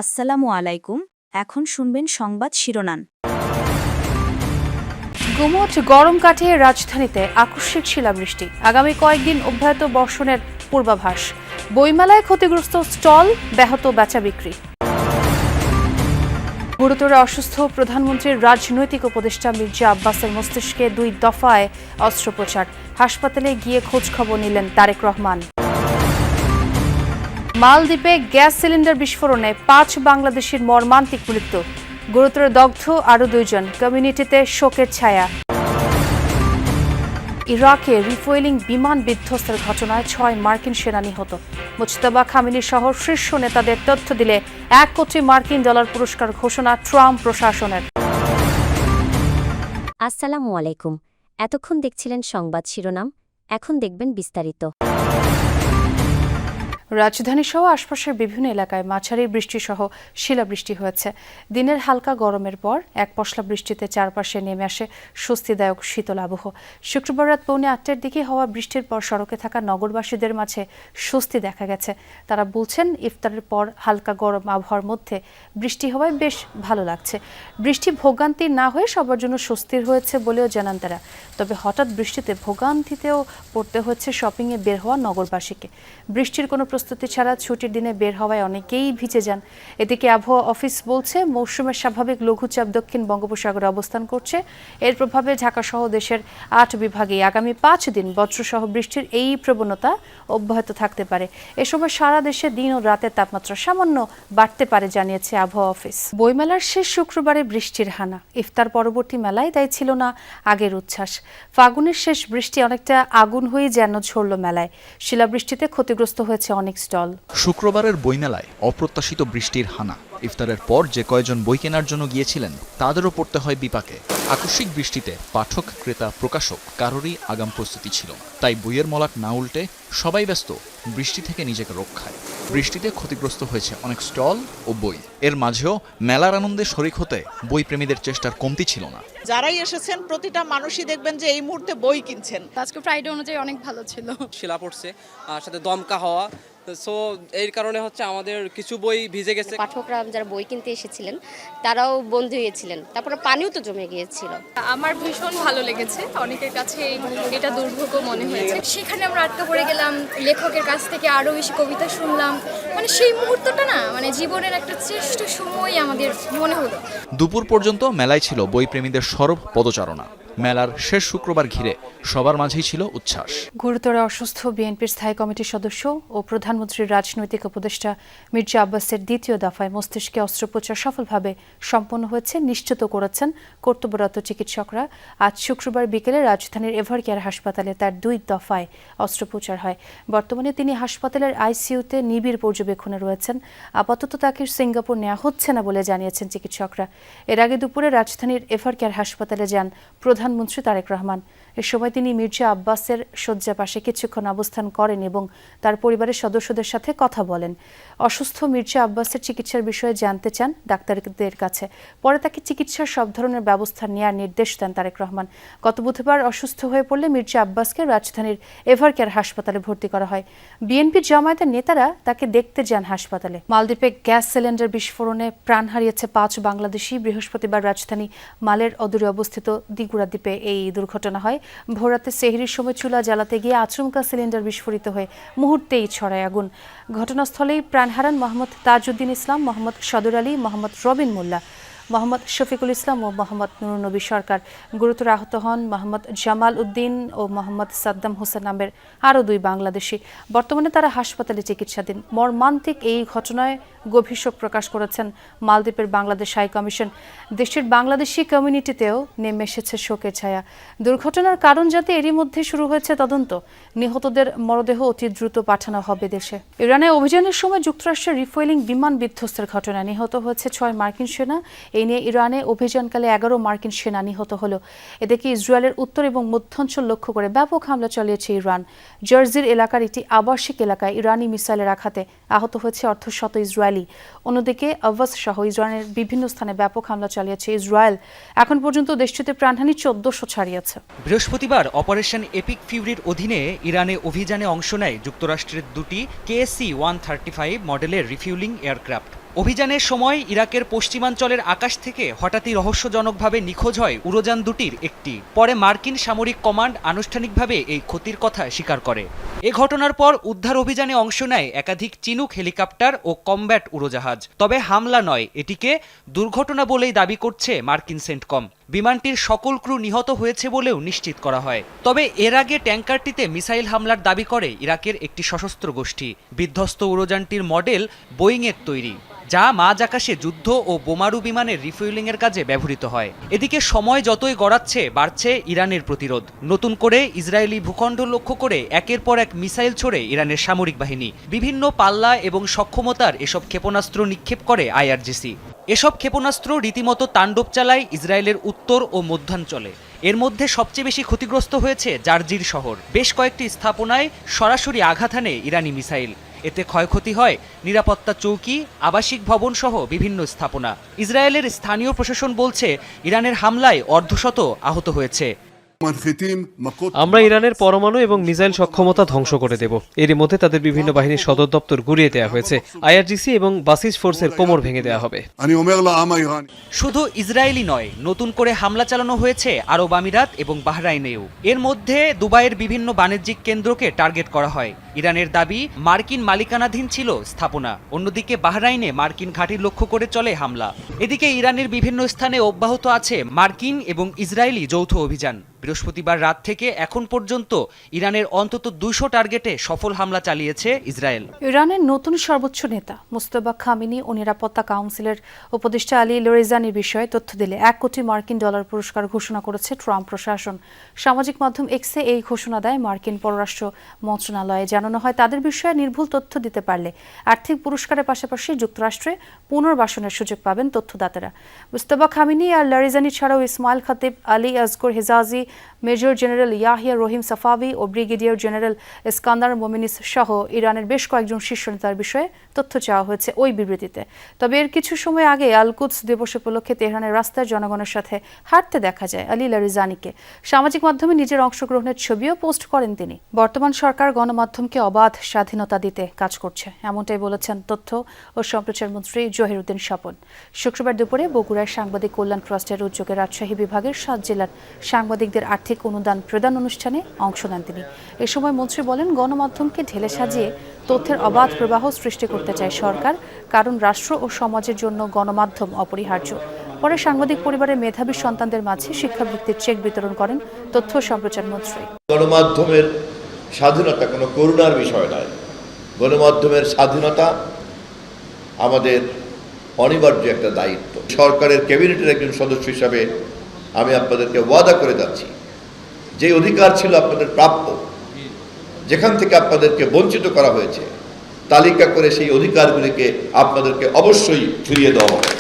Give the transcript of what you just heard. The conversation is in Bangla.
আসসালামু আলাইকুম। এখন শুনবেন সংবাদ শিরোনাম। গুমোট গরম কাটিয়ে রাজধানীতে আকস্মিক শিলাবৃষ্টি, আগামী কয়েকদিন অব্যাহত বর্ষণের পূর্বাভাস। বইমেলায় ক্ষতিগ্রস্ত স্টল, ব্যাহত বেচা বিক্রি। গুরুতর অসুস্থ প্রধানমন্ত্রীর রাজনৈতিক উপদেষ্টা মির্জা আব্বাসের মস্তিষ্কে 2 দফায় অস্ত্রোপচার, হাসপাতালে গিয়ে খোঁজ খবর নিলেন তারেক রহমান। মালদ্বীপে গ্যাস সিলিন্ডার বিস্ফোরণে 5 বাংলাদেশির মর্মান্তিক মৃত্যু, গুরুতর দগ্ধ আরও 2 জন, কমিউনিটিতে শোকের ছায়া। ইরাকে রিফুয়েলিং বিমান বিধ্বস্তের ঘটনায় 6 মার্কিন সেনা নিহত। মুজতবা খামেনি সহ শীর্ষ নেতাদের তথ্য দিলে $1 কোটি পুরস্কার ঘোষণা ট্রাম্প প্রশাসনের। আসসালামু আলাইকুম। এতক্ষণ দেখছিলেন সংবাদ শিরোনাম, এখন দেখবেন বিস্তারিত। রাজধানী সহ আশপাশের বিভিন্ন এলাকায় মাঝারি বৃষ্টিসহ শিলাবৃষ্টি হয়েছে। দিনের হালকা গরমের পর এক পশলা বৃষ্টিতে চারপাশে নেমে আসে স্বস্তিদায়ক শীতল আবহ। শুক্রবার রাত 8:45-টার দিকে হওয়া বৃষ্টির পর সড়কে থাকা নগরবাসীদের মাঝে স্বস্তি দেখা গেছে। তারা বলছেন, ইফতারের পর হালকা গরম আবহাওয়ার মধ্যে বৃষ্টি হওয়ায় বেশ ভালো লাগছে। বৃষ্টি ভোগান্তি না হয়ে সবার জন্য স্বস্তির হয়েছে বলেও জানান তারা। তবে হঠাৎ বৃষ্টিতে ভোগান্তিতেও পড়তে হচ্ছে শপিংয়ে বের হওয়া নগরবাসীকে। বৃষ্টির কোনো প্রস্তুতি ছাড়া ছুটির দিনে বের হওয়ায় অনেকেই ভিজে যান। এদিকে আবহাওয়া অফিস বলছে, মৌসুমের স্বাভাবিক লঘুচাপ দক্ষিণ বঙ্গোপসাগরে অবস্থান করছে। এর প্রভাবে ঢাকাসহ দেশের 8 বিভাগে আগামী 5 দিন বজ্রসহ বৃষ্টির এই প্রবণতা অব্যাহত থাকতে পারে। এ সময় সারা দেশে দিন ও রাতের তাপমাত্রা সামান্য বাড়তে পারে জানিয়েছে আবহাওয়া অফিস। বইমেলার শেষ শুক্রবারে বৃষ্টির হানা, ইফতার পরবর্তী মেলায় তাই ছিল না আগের উচ্ছ্বাস। ফাগুনের শেষ বৃষ্টি অনেকটা আগুন হয়ে যেন ঝরল মেলায়। শিলাবৃষ্টিতে ক্ষতিগ্রস্ত হয়েছে অনেক স্টল। শুক্রবারের বইমেলায় অপ্রত্যাশিত বৃষ্টির হানা। ইফতারের পর যে কয়জন বই কেনার জন্য গিয়েছিলেন তাদেরও পড়তে হয় বিপাকে। আকস্মিক বৃষ্টিতে পাঠক, ক্রেতা, প্রকাশক কারোরই আগাম প্রস্তুতি ছিল না। তাই বইয়ের মলাট না উল্টে সবাই ব্যস্ত বৃষ্টি থেকে নিজেকে রক্ষায়। বৃষ্টিতে ক্ষতিগ্রস্ত হয়েছে অনেক স্টল ও বই। এর মাঝেও মেলার আনন্দে শরিক হতে বই প্রেমীদের চেষ্টার কমতি ছিল না। যারাই এসেছেন প্রতিটা মানুষই দেখবেন যে এই মুহূর্তে বই কিনছেন। আজকে ফ্রাইডে অনুযায়ী অনেক ভালো ছিল। শিলা পড়ছে আর সাথে দমকা হওয়া, সো এর কারণে হচ্ছে আমাদের কিছু বই ভিজে গেছে। পাঠকরা যারা বই কিনতে এসেছিলেন তারাও বন্ধু হয়েছিলেন, তারপরে পানিও তো জমে গিয়েছিল। আমার ভীষণ ভালো লেগেছে, অনেকের কাছে এটা দুর্ভোগ মনে হয়েছে। সেখানে আমরা আটকা পড়ে গেলাম, লেখকের কাছ থেকে আরও বেশি কবিতা শুনলাম। মানে সেই মুহূর্তটা না, মানে জীবনের একটা শ্রেষ্ঠ সময় আমাদের মনে হলো। দুপুর পর্যন্ত মেলায় ছিল বই প্রেমীদের সরব পদচারণা। মেলার শেষ শুক্রবার ঘিরে সবার মাঝেই ছিল উচ্ছ্বাস। গুরুতর অসুস্থ বিএনপির স্থায়ী কমিটির সদস্য ও প্রধানমন্ত্রীর রাজনৈতিক উপদেষ্টা মির্জা আব্বাসের 2য় দফায় মস্তিষ্কে অস্ত্রোপচার সফলভাবে সম্পন্ন হয়েছে নিশ্চিত করেছেন কর্তব্যরত চিকিৎসকরা। আজ শুক্রবার বিকেলে রাজধানীর এভারকেয়ার হাসপাতালে তার 2 দফায় অস্ত্রোপচার হয়। বর্তমানে তিনি হাসপাতালের আইসিইউতে নিবিড় পর্যবেক্ষণে রয়েছেন। আপাতত তাকে সিঙ্গাপুর নেওয়া হচ্ছে না বলে জানিয়েছেন চিকিৎসকরা। এর আগে দুপুরে রাজধানীর এভারকেয়ার হাসপাতালে যান প্রধানমন্ত্রী তারেক রহমান। এ সময় তিনি মির্জা আব্বাসের শয্যা পাশে কিছুক্ষণ অবস্থান করেন এবং তার পরিবারের সদস্যদের সাথে কথা বলেন। অসুস্থ মির্জা আব্বাসের চিকিৎসার বিষয়ে জানতে চান ডাক্তারদের কাছে। পরে তাকে চিকিৎসার সব ধরনের ব্যবস্থা নেওয়ার নির্দেশ দেন তারেক রহমান। গত বুধবার অসুস্থ হয়ে পড়লে মির্জা আব্বাসকে রাজধানীর এভারকেয়ার হাসপাতালে ভর্তি করা হয়। বিএনপি জামায়াতের নেতারা তাকে দেখতে যান হাসপাতালে। মালদ্বীপে গ্যাস সিলিন্ডার বিস্ফোরণে প্রাণ হারিয়েছে 5 বাংলাদেশি। বৃহস্পতিবার রাজধানী মালের অদূরে অবস্থিত দিগুড়া দ্বীপে এই দুর্ঘটনা হয়। ভোররাতে সেহরির সময় চুলা জ্বালাতে গিয়ে আচমকা সিলিন্ডার বিস্ফোরিত হয়ে মুহূর্তেই ছড়ায় আগুন। ঘটনাস্থলেই প্রাণ হারান মোহাম্মদ তাজউদ্দিন ইসলাম, মোহাম্মদ সদর আলী, মোহাম্মদ রবিন মোল্লা, মোহাম্মদ শফিকুল ইসলাম ও মোহাম্মদ নুরুন নবী সরকার। গুরুতর আহত হন মোহাম্মদ জামাল উদ্দিন ও মোহাম্মদ সাদ্দাম হোসেন নামের আরও 2 বাংলাদেশি। বর্তমানে তারা হাসপাতালে চিকিৎসাধীন। মর্মান্তিক এই ঘটনায় গভীর শোক প্রকাশ করেছেন মালদ্বীপের বাংলাদেশ হাই কমিশন। দেশের বাংলাদেশি কমিউনিটিতেও নেমে এসেছে শোকের ছায়া। দুর্ঘটনার কারণ যাতে এরই মধ্যে শুরু হয়েছে তদন্ত। নিহতদের মরদেহ অতি দ্রুত পাঠানো হবে দেশে। ইরানে অভিযানের সময় যুক্তরাষ্ট্রের রিফুয়েলিং বিমান বিধ্বস্তের ঘটনায় নিহত হয়েছে 6 মার্কিন সেনা। এই নিয়ে ইরানে অভিযানকালে 11 মার্কিন সেনা নিহত হলো। এদিকে ইসরায়েলের উত্তর এবং মধ্যাঞ্চল লক্ষ্য করে ব্যাপক হামলা চালিয়েছে ইরান। জার্জির এলাকার একটি আবাসিক এলাকায় ইরানি মিসাইলের আঘাতে আহত হয়েছে অর্ধশত ইসরায়েলি। অন্যদিকে আওয়াজ সহ ইসরায়েলের বিভিন্ন স্থানে ব্যাপক হামলা চালিয়েছে ইসরায়েল। এখন পর্যন্ত দেশটিতে প্রাণহানি 1400 ছাড়িয়েছে। বৃহস্পতিবার অপারেশন এপিক ফিউরির অধীনে ইরানে অভিযানে অংশ নেয় যুক্তরাষ্ট্রের 2টি KC-135 মডেলের রিফিউলিং এয়ারক্রাফট। অভিযানের সময় ইরাকের পশ্চিমাঞ্চলের আকাশ থেকে হঠাৎই রহস্যজনকভাবে নিখোঁজ হয় উড়োযান দুটির একটি। পরে মার্কিন সামরিক কমান্ড আনুষ্ঠানিকভাবে এই ক্ষতির কথা স্বীকার করে। এ ঘটনার পর উদ্ধার অভিযানে অংশ নেয় একাধিক চিনুক হেলিকপ্টার ও কমব্যাট উড়োজাহাজ। তবে হামলা নয়, এটিকে দুর্ঘটনা বলেই দাবি করছে মার্কিন সেন্টকম। বিমানটির সকল ক্রু নিহত হয়েছে বলেও নিশ্চিত করা হয়। তবে এর আগে ট্যাঙ্কারটিতে মিসাইল হামলার দাবি করে ইরাকের একটি সশস্ত্র গোষ্ঠী। বিধ্বস্ত উড়োযানটির মডেল বোয়িংয়ের তৈরি, যা মাঝ আকাশে যুদ্ধ ও বোমারু বিমানের রিফুয়েলিংয়ের কাজে ব্যবহৃত হয়। এদিকে সময় যতই গড়াচ্ছে বাড়ছে ইরানের প্রতিরোধ। নতুন করে ইসরায়েলি ভূখণ্ড লক্ষ্য করে একের পর এক মিসাইল ছোড়ে ইরানের সামরিক বাহিনী। বিভিন্ন পাল্লা এবং সক্ষমতার এসব ক্ষেপণাস্ত্র নিক্ষেপ করে আইআরজিসি। এসব ক্ষেপণাস্ত্র রীতিমতো তাণ্ডব চালায় ইসরায়েলের উত্তর ও মধ্যাঞ্চলে। এর মধ্যে সবচেয়ে বেশি ক্ষতিগ্রস্ত হয়েছে জার্জির শহর। বেশ কয়েকটি স্থাপনায় সরাসরি আঘাত হানে ইরানি মিসাইল। এতে ক্ষয়ক্ষতি হয় নিরাপত্তা চৌকি, আবাসিক ভবন সহ বিভিন্ন স্থাপনা। ইসরায়েলের স্থানীয় প্রশাসন বলছে ইরানের হামলায় অর্ধশত আহত হয়েছে। আমরা ইরানের পরমাণু এবং মিসাইল সক্ষমতা ধ্বংস করে দেব। এরই মধ্যে তাদের বিভিন্ন বাহিনীর সদর দপ্তর গুড়িয়ে দেওয়া হয়েছে। আইআরজিসি এবং বাসিস ফোর্সের কোমর ভেঙে দেওয়া হবে। শুধু ইসরায়েলই নয়, নতুন করে হামলা চালানো হয়েছে আরব আমিরাত এবং বাহরাইনেও। এর মধ্যে দুবাইয়ের বিভিন্ন বাণিজ্যিক কেন্দ্রকে টার্গেট করা হয়। ইরানের দাবি মার্কিন মালিকানাধীন ছিল স্থাপনা। অন্যদিকে বাহরাইনে মার্কিন ঘাঁটি লক্ষ্য করে চলে হামলা। এদিকে ইরানের বিভিন্ন স্থানে অব্যাহত আছে মার্কিন এবং ইসরায়েলি যৌথ অভিযান। বৃহস্পতিবার রাত থেকে এখন পর্যন্ত ইরানের অন্তত 200 টার্গেটে সফল হামলা চালিয়েছে ইসরায়েল। ইরানের নতুন সর্বোচ্চ নেতা মুস্তফা খামেনি ও নিরাপত্তা কাউন্সিলের উপদেষ্টা আলী লরিজানির বিষয়ে তথ্য দিলে $1 কোটি মার্কিন পুরস্কার ঘোষণা করেছে ট্রাম্প প্রশাসন। সামাজিক মাধ্যম এক্সে এই ঘোষণা দেয় মার্কিন পররাষ্ট্র মন্ত্রণালয়ে। জানানো হয় তাদের বিষয়ে নির্ভুল তথ্য দিতে পারলে আর্থিক পুরস্কারের পাশাপাশি যুক্তরাষ্ট্রে পুনর্বাসনের সুযোগ পাবেন তথ্যদাতারা। মুস্তফা খামেনি আর লরিজানি ছাড়াও ইসমাইল খতিব, আলী আসগর হেজাজি, মেজর জেনারেল ইয়াহিয়া রহিম সাফাভি ও ব্রিগেডিয়ার জেনারেল ইস্কান্দার মোমিনিস সহ ইরানের বেশ কয়েকজন শীর্ষ নেতার বিষয়ে তথ্য চাওয়া হয়েছে ওই বিবৃতিতে। তবে এর কিছু সময় আগে আল কুদস দিবস উপলক্ষে তেহরানের রাস্তায় জনগণের সাথে হাঁটতে দেখা যায় আলী লরিজানিকে। সামাজিক মাধ্যমে নিজের অংশগ্রহণের ছবিও পোস্ট করেন তিনি। বর্তমান সরকার গণমাধ্যমকে অবাধ স্বাধীনতা দিতে কাজ করছে, এমনটাই বলেছেন তথ্য ও সম্প্রচার মন্ত্রী জহিরুদ্দিন স্বপন। শুক্রবার দুপুরে বগুড়ার সাংবাদিক কল্যাণ ট্রাস্টের উদ্যোগে রাজশাহী বিভাগের 7 জেলার সাংবাদিকদের আর্থিক অনুদান প্রদান অনুষ্ঠানে অংশ নেন তিনি। এ সময় মন্ত্রী বলেন, গণমাধ্যমকে ঢেলে সাজিয়ে তথ্যের অবাধ প্রবাহ সৃষ্টি করতে চায় সরকার, কারণ রাষ্ট্র ও সমাজের জন্য গণমাধ্যম অপরিহার্য। পরে সাংবাদিক পরিবারের মেধাবী সন্তানদের মাঝে শিক্ষাবৃত্তির চেক বিতরণ করেন তথ্য সম্প্রচার মন্ত্রী। গণমাধ্যমের স্বাধীনতা কোনো করুণার বিষয় নয়। গণমাধ্যমের স্বাধীনতা আমাদের অনিবার্য একটা দায়িত্ব। সরকারের ক্যাবিনেটের একজন সদস্য হিসাবে আমি আপনাদেরকে ওয়াদা করে যাচ্ছি, যে অধিকার ছিল আপনাদের প্রাপ্য, যেখান থেকে আপনাদেরকে বঞ্চিত করা হয়েছে, তালিকা করে সেই অধিকারগুলিকে আপনাদেরকে অবশ্যই ফিরিয়ে দেওয়া হবে।